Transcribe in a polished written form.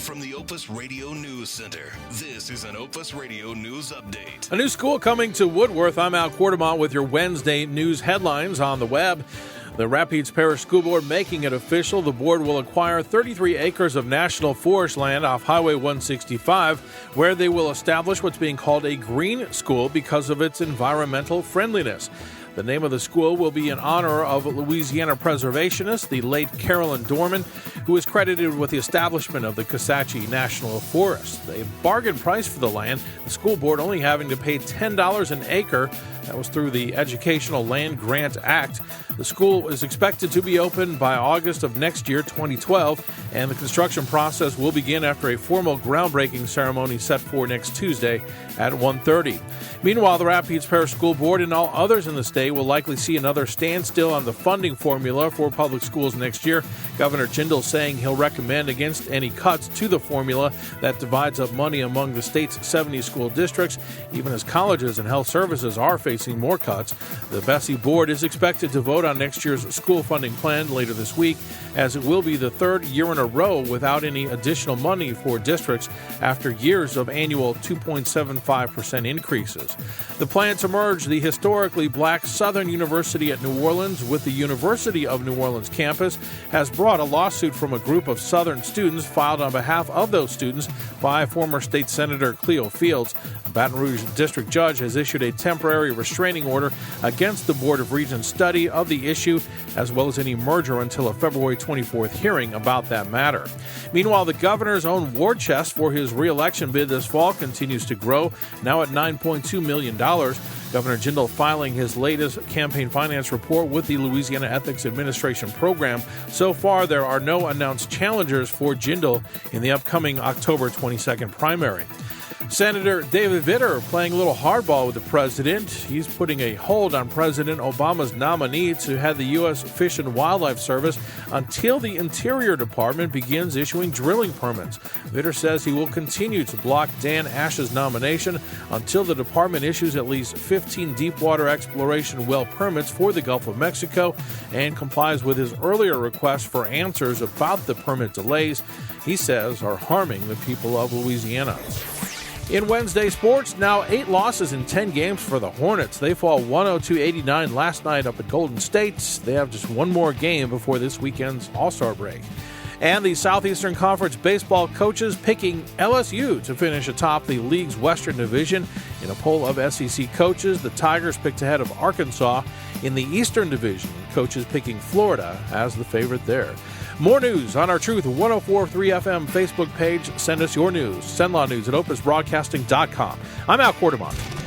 from the Opus Radio News Center, this is an Opus Radio News Update. A new school coming to Woodworth. I'm Al Quartemont with your Wednesday news headlines on the web. The Rapides Parish School Board making it official. The board will acquire 33 acres of national forest land off Highway 165, where they will establish what's being called a green school because of its environmental friendliness. The name of the school will be in honor of Louisiana preservationist, the late Carolyn Dorman, who is credited with the establishment of the Kisatchie National Forest. A bargain price for the land, the school board only having to pay $10 an acre. That was through the Educational Land Grant Act. The school is expected to be open by August of next year, 2012, and the construction process will begin after a formal groundbreaking ceremony set for next Tuesday at 1:30. Meanwhile, the Rapides Parish School Board and all others in the state will likely see another standstill on the funding formula for public schools next year. Governor Jindal saying he'll recommend against any cuts to the formula that divides up money among the state's 70 school districts, even as colleges and health services are facing more cuts. The Bessie Board is expected to vote on next year's school funding plan later this week, as it will be the third year in a row without any additional money for districts after years of annual 2.75% increases. The plan to merge the historically black Southern University at New Orleans with the University of New Orleans campus has brought a lawsuit from a group of Southern students filed on behalf of those students by former State Senator Cleo Fields. A Baton Rouge district judge has issued a temporary restraining order against the Board of Regents' study of the issue, as well as any merger until a February 24th hearing about that matter. Meanwhile, the governor's own war chest for his re-election bid this fall continues to grow, now at $9.2 million. Governor Jindal filing his latest campaign finance report with the Louisiana Ethics Administration program. So far, there are no announced challengers for Jindal in the upcoming October 22nd primary. Senator David Vitter playing a little hardball with the president. He's putting a hold on President Obama's nominee to head the U.S. Fish and Wildlife Service until the Interior Department begins issuing drilling permits. Vitter says he will continue to block Dan Ash's nomination until the department issues at least 15 deepwater exploration well permits for the Gulf of Mexico and complies with his earlier request for answers about the permit delays he says are harming the people of Louisiana. In Wednesday sports, now 8 losses in 10 games for the Hornets. They fall 102-89 last night up at Golden State. They have just one more game before this weekend's All-Star break. And the Southeastern Conference baseball coaches picking LSU to finish atop the league's Western Division. In a poll of SEC coaches, the Tigers picked ahead of Arkansas. In the Eastern Division, coaches picking Florida as the favorite there. More news on our Truth 104.3 FM Facebook page. Send us your news. Send law news at opusbroadcasting.com. I'm Al Quartemont.